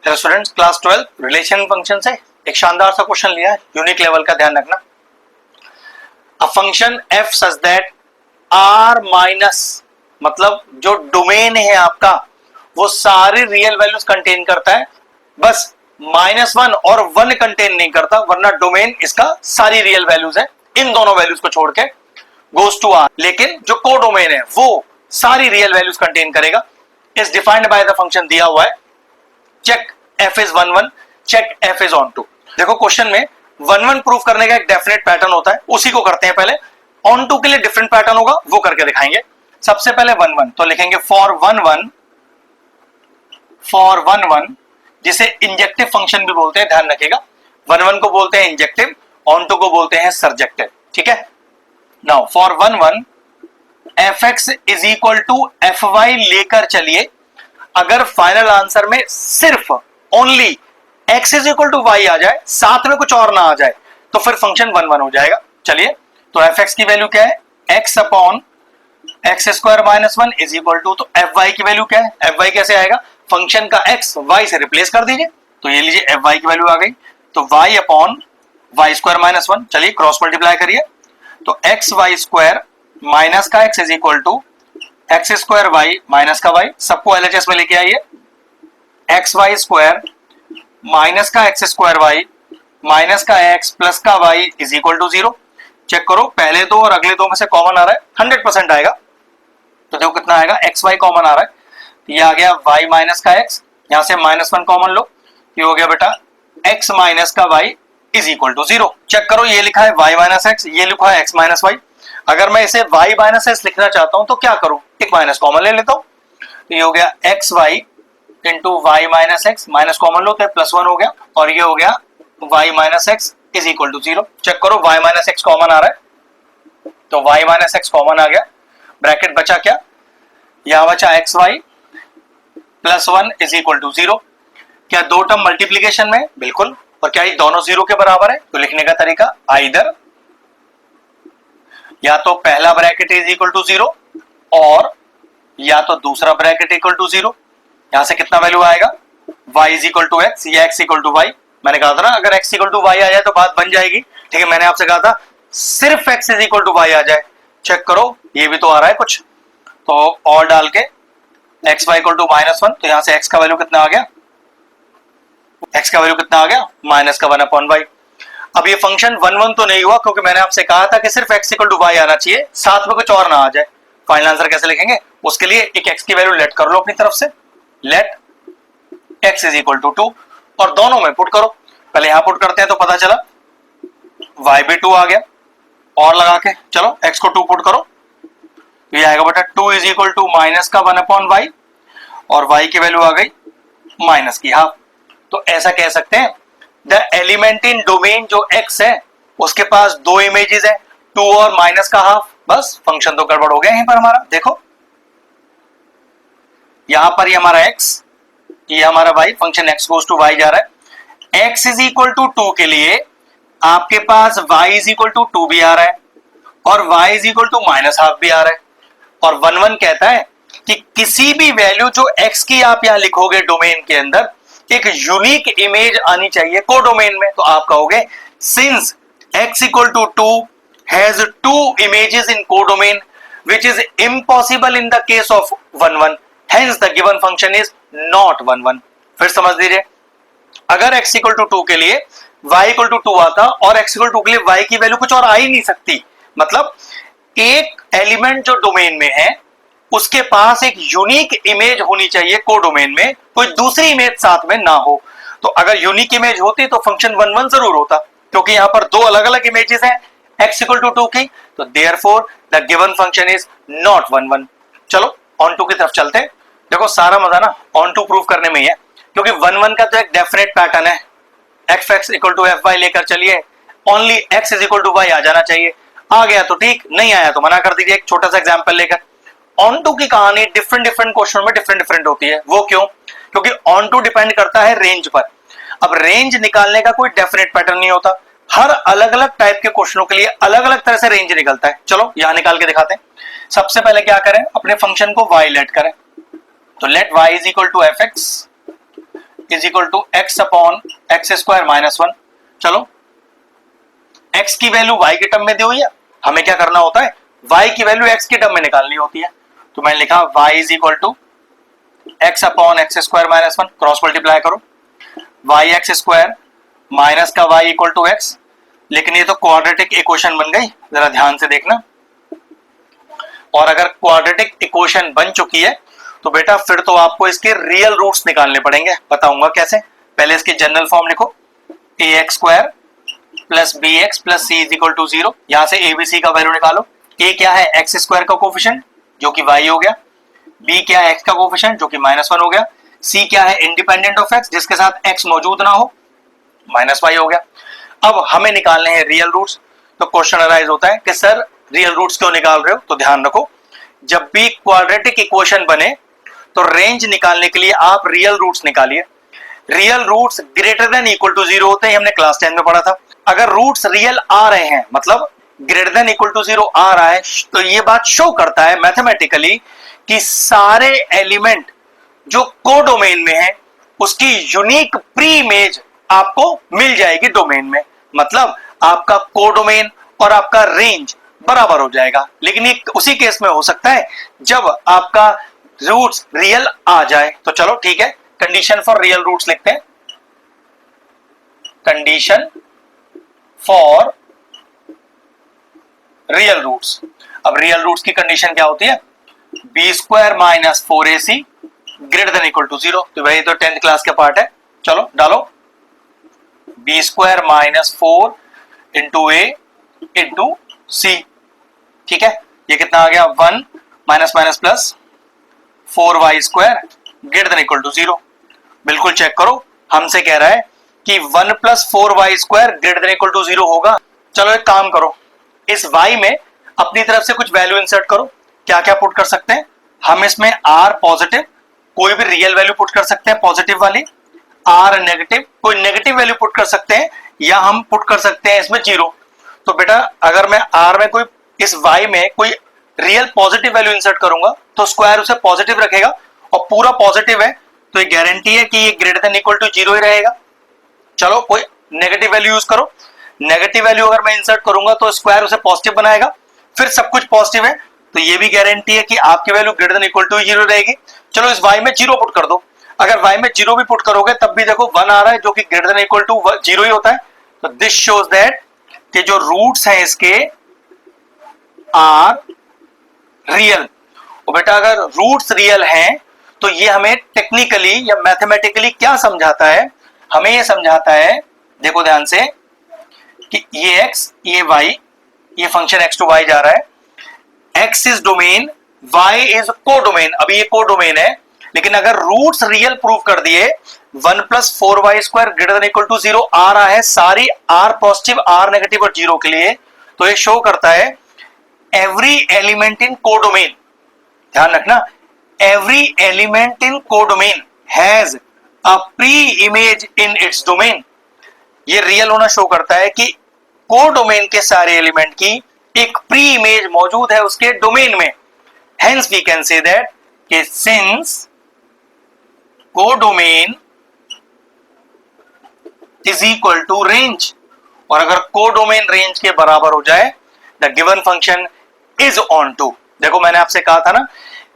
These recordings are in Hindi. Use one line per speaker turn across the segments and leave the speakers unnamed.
चलो स्टूडेंट्स, क्लास 12 रिलेशन फंक्शन से एक शानदार सा क्वेश्चन लिया है, यूनिक लेवल का, ध्यान रखना। A function f such that R minus, मतलब जो डोमेन है आपका वो सारे रियल वैल्यूज कंटेन करता है, बस -1 और 1 कंटेन नहीं करता, वरना डोमेन इसका सारी रियल वैल्यूज है, इन दोनों वैल्यूज को छोड़ के गोज टू आर। लेकिन जो को डोमेन है वो सारी रियल वैल्यूज कंटेन करेगा। Is defined by the function दिया हुआ है check f is 1 1, check f is on 2। देखो क्वेश्चन में 1 1 प्रूफ करने का एक डेफिनेट पैटर्न होता है, उसी को करते हैं पहले। on 2 के लिए डिफरेंट पैटर्न होगा, वो करके दिखाएंगे। सबसे पहले 1 1 तो लिखेंगे फॉर 1 1, जिसे इंजेक्टिव फंक्शन भी बोलते हैं, ध्यान रखिएगा। 1 1 को बोलते हैं इंजेक्टिव, on 2 को बोलते हैं सरजेक्टिव, ठीक है। Now for 1 1 fx is equal to fy लेकर चलिए। अगर फाइनल आंसर में सिर्फ only x is equal to Y आ जाए, साथ में कुछ और ना आ जाए, तो फिर फंक्शन 1 1 हो जाएगा। चलिए, तो fx की वैल्यू क्या है, x upon x square minus 1 is equal to, तो fy की वैल्यू क्या है, fy कैसे आएगा, फंक्शन का x y से रिप्लेस कर दीजिए, तो ये लीजिए fy की वैल्यू आ गई, तो y upon y square minus 1। चलिए क्रॉस मल्टीप्लाई करिए, तो एक्स वाई स्क्वायर माइनस का x is equal to x square y minus का y, सबको LHS में लेके आइए, एक्स वाई स्क्वायर माइनस का एक्स स्क्वायर वाई माइनस का x प्लस का y is equal to 0। Check करो, पहले दो और अगले दो में से कॉमन आ रहा है, 100% आएगा, तो देखो कितना आएगा, एक्स वाई कॉमन आ रहा है, ये आ गया y माइनस का x, यहां से -1 कॉमन लो, ये हो गया बेटा x माइनस का y is equal to 0। Check करो, ये लिखा है y माइनस एक्स, ये लिखा है x माइनस वाई। अगर मैं इसे y माइनस एक्स लिखना चाहता हूं तो क्या करूं, एक माइनस कॉमन ले लेता हूं, तो ये हो गया X Y into Y minus X, minus common लो तो +1 हो गया, और ये हो गया y minus X is equal to 0। Check करो, y माइनस एक्स कॉमन आ रहा है, तो y माइनस एक्स कॉमन आ गया, ब्रैकेट बचा क्या, यहां बचा X Y +1 is equal to 0। क्या दो टर्म मल्टीप्लीकेशन में, बिल्कुल, और क्या ये दोनों 0 के बराबर है, तो लिखने का तरीका आइदर या तो पहला ब्रैकेट इज इक्वल टू 0 और या तो दूसरा ब्रैकेट इक्वल टू 0। यहां से कितना वैल्यू आएगा, y is equal to x या x इक्वल टू वाई। मैंने कहा था ना, अगर x इक्वल टू वाई आ जाए तो बात बन जाएगी, ठीक है। मैंने आपसे कहा था सिर्फ x is equal to Y आ जाए। चेक करो, ये भी तो आ रहा है कुछ, तो और डाल के एक्स वाई इक्वल टू -1, तो यहां से x का वैल्यू कितना आ गया, x का वैल्यू कितना आ गया, -1 अपॉन वाई। अब ये फंक्शन 1 1 तो नहीं हुआ, क्योंकि मैंने आपसे कहा था कि सिर्फ x इक्वल टू वाई आना चाहिए, साथ में कुछ और ना आ जाए। फाइनल आंसर कैसे लिखेंगे, उसके लिए एक x की वैल्यू लेट कर लो अपनी तरफ से, let x is equal to 2, और दोनों में पुट करो। पहले यहां पुट करते हैं तो पता चला y भी 2 आ गया, और लगा के चलो x को 2 पुट करो, ये आएगा बेटा 2 is equal to -1 upon y, और y की वैल्यू आ गई माइनस की हाफ। तो ऐसा कह सकते हैं द एलिमेंट इन डोमेन जो x है उसके पास दो इमेजेस है, 2 और माइनस का हाफ, बस फंक्शन तो गड़बड़ हो गया यहीं पर हमारा। देखो यहां पर ये हमारा x, ये हमारा y, function x goes to y जा रहा है, x इज इक्वल टू 2 के लिए आपके पास y इज इक्वल टू 2 भी आ रहा है और y is equal to -half भी आ रहा है, और 1 1 कहता है कि किसी भी वैल्यू जो x की आप यहां लिखोगे डोमेन के अंदर, एक यूनिक इमेज आनी चाहिए को डोमेन में। तो आप कहोगे since x equal to 2 has 2 images in codomain which is impossible in the case of 1 1, hence the given function is not 1 1। फिर समझ लीजिए, अगर x इक्वल टू 2 के लिए y इक्वल टू 2 आता और x इक्वल टू के लिए y की वैल्यू कुछ और आ ही नहीं सकती, मतलब एक एलिमेंट जो डोमेन में है उसके पास एक यूनिक इमेज होनी चाहिए को डोमेन में, कोई दूसरी इमेज साथ में ना हो। तो अगर यूनिक इमेज होती तो फंक्शन 1 1 जरूर होता, क्योंकि यहां पर दो अलग अलग इमेजेस हैं x इक्वल टू 2 की, तो therefore the given function is not 1 1। चलो ऑन टू की तरफ चलते हैं। देखो सारा मजा ना ऑन टू प्रूव करने में ही है, क्योंकि 1 1 का तो एक डेफिनेट पैटर्न है, fx इक्वल टू fy लेकर चलिए, only x is equal to y आ जाना चाहिए। आ गया तो ठीक, नहीं आया तो मना कर दीजिए एक छोटा सा एग्जांपल लेकर। ऑन टू की कहानी डिफरेंट क्वेश्चन में डिफरेंट होती है। वो क्यों, क्योंकि ऑन टू डिपेंड करता है रेंज पर। अब रेंज निकालने का कोई डेफिनेट पैटर्न नहीं होता, हर अलग अलग टाइप के क्वेश्चनों के लिए अलग अलग तरह से रेंज निकलता है। चलो यहां निकाल के दिखाते हैं। सबसे पहले क्या करें, अपने फंक्शन को y लेट करें, तो let y is equal to f x is equal to x upon x square minus 1। चलो x की वैल्यू y के टर्म में दी हुई है, हमें क्या करना होता है, y की वैल्यू x के टर्म में निकालनी होती है। तो मैंने लिखा y is equal to x upon x square minus 1, cross multiply करो, y एक्स स्क्वायर माइनस का y इक्वल टू एक्स। लेकिन ये तो क्वाड्रेटिक इक्वेशन बन गई, जरा ध्यान से देखना। और अगर क्वाड्रेटिक इक्वेशन बन चुकी है तो बेटा फिर तो आपको इसके रियल रूट्स निकालने पड़ेंगे। बताऊंगा कैसे। पहले इसकी जनरल फॉर्म लिखो, A X square plus B X plus C is equal to 0। यहां से ए बी सी का वैल्यू निकालो। ए क्या है, एक्स स्क्वायर का कोफिशिएंट जो कि y हो गया, बी क्या है, एक्स का कोफिशिएंट जो कि -1 हो गया, सी क्या है, इंडिपेंडेंट ऑफ एक्स जिसके साथ x मौजूद ना हो, -y हो गया। अब हमें निकालने हैं रियल रूट्स। तो क्वेश्चन अराइज होता है कि सर रियल रूट्स क्यों निकाल रहे हो। तो ध्यान रखो, जब भी क्वाड्रेटिक इक्वेशन बने तो रेंज निकालने के लिए आप रियल रूट्स निकालिए। Real roots greater than equal to 0 होते हैं, हमने क्लास 10 में पढ़ा था। अगर रूट्स रियल आ रहे हैं, मतलब ग्रेटर देन इक्वल टू 0 आ रहा है, तो ये बात शो करता है मैथमेटिकली कि सारे एलिमेंट जो कोडोमेन में है उसकी यूनिक प्री इमेज आपको मिल जाएगी डोमेन में। मतलब आपका कोडोमेन और आपका रेंज बराबर हो जाएगा। लेकिन ये उसी केस में हो सकता है जब आपका रूट्स रियल आ जाए। तो चलो ठीक है, कंडीशन फॉर रियल रूट्स लिखते हैं। Condition for real roots. अब रियल रूट्स की कंडीशन क्या होती है, b square minus 4ac greater than equal to 0। तो वही तो 10th क्लास का पार्ट है। चलो डालो, b square minus 4 into a into c. ठीक है, ये कितना आ गया, 1 minus minus plus 4y square greater than equal to 0। बिल्कुल चेक करो, हमसे कह रहा है कि 1 plus 4y square greater than equal to 0 होगा। चलो एक काम करो, इस y में अपनी तरफ से कुछ वैल्यू इंसर्ट करो। क्या क्या पुट कर सकते हैं हम इसमें, r पॉजिटिव, कोई भी रियल वैल्यू पुट कर सकते हैं पॉजिटिव वाली, r नेगेटिव, कोई नेगेटिव वैल्यू पुट कर सकते हैं, या हम पुट कर सकते हैं इसमें 0। तो बेटा अगर मैं r में कोई, इस y में कोई रियल पॉजिटिव वैल्यू इंसर्ट करूंगा तो स्क्वायर उसे पॉजिटिव रखेगा, और पूरा पॉजिटिव है तो ये गारंटी है कि ये ग्रेटर देन इक्वल टू 0 ही रहेगा। चलो कोई नेगेटिव वैल्यू यूज करो, नेगेटिव वैल्यू अगर मैं इंसर्ट करूंगा तो स्क्वायर उसे पॉजिटिव बनाएगा, फिर सब कुछ पॉजिटिव है तो ये भी गारंटी है कि आपकी value greater than equal to 0 रहेगी। चलो इस y में 0 पुट कर दो। अगर y में 0 भी पुट करोगे तब भी देखो 1 आ रहा है जो कि ग्रेटर देन इक्वल टू 0 ही होता है। तो दिस शोज दैट कि जो रूट्स हैं इसके आर रियल। और बेटा अगर रूट्स रियल हैं तो ये हमें टेक्निकली या मैथमेटिकली क्या समझाता है, हमें ये समझाता है, देखो ध्यान से, कि ये x ये y, ये फंक्शन x टू y जा रहा है, x is domain, y is codomain. अभी ये कोडोमेन है, लेकिन अगर रूट्स रियल प्रूव कर दिए, 1 plus 4y square greater than equal to 0 आ रहा है सारी r पॉजिटिव r नेगेटिव और 0 के लिए, तो ये शो करता है एवरी एलिमेंट इन कोडोमेन, ध्यान रखना, every element in codomain has a pre image in its domain. ये रियल होना शो करता है कि कोडोमेन के सारे एलिमेंट की एक प्री इमेज मौजूद है उसके डोमेन में। Hence we can say that कि since codomain is equal to range, और अगर कोडोमेन रेंज के बराबर हो जाए, the given function is onto. देखो मैंने आपसे कहा था ना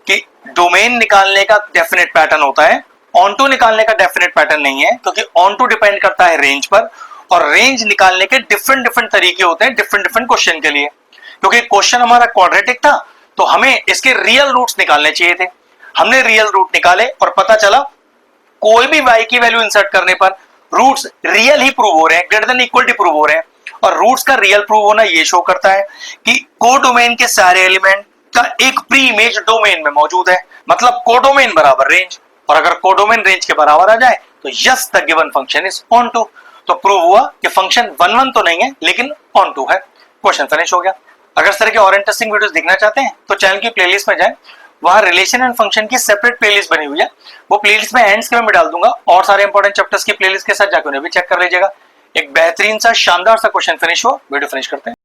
कि डोमेन निकालने का डेफिनेट पैटर्न होता है, ऑन टू निकालने का डेफिनेट पैटर्न नहीं है, क्योंकि ऑन टू डिपेंड करता है रेंज पर, और रेंज निकालने के डिफरेंट डिफरेंट तरीके होते हैं डिफरेंट डिफरेंट क्वेश्चन के लिए। क्योंकि क्वेश्चन हमारा क्वाड्रेटिक था तो हमें इसके रियल रूट्स निकालने चाहिए थे, हमने रियल रूट निकाले और पता चला कोई भी y की वैल्यू इंसर्ट करने पर रूट्स रियल ही प्रूव हो रहे हैं, greater than equal to prove हो रहे हैं। और रूट्स का रियल प्रूव होना ये शो करता है कि कोडोमेन के सारे एलिमेंट का एक प्री इमेज डोमेन में मौजूद है, मतलब कोडोमेन बराबर रेंज, और अगर कोडोमेन रेंज के बराबर आ जाए तो yes the given function is onto. तो प्रूव हुआ कि फंक्शन 1 तो नहीं है लेकिन ऑन टू है। क्वेश्चन फिनिश हो गया। अगर इस तरह के और इंटरेस्टिंग वीडियोस देखना चाहते हैं तो चैनल की प्लेलिस्ट में जाएं, वहां रिलेशन एंड फंक्शन की सेपरेट प्लेलिस्ट बनी हुई है, वो प्लेलिस्ट में एंड्स के में डाल दूंगा, और सारे इंपॉर्टेंट चैप्टर्स की प्लेलिस्ट के साथ जाकर उन्हें भी चेक कर लीजिएगा। एक बेहतरीन सा शानदार सा क्वेश्चन फिनिश हुआ, वीडियो फिनिश करते हैं।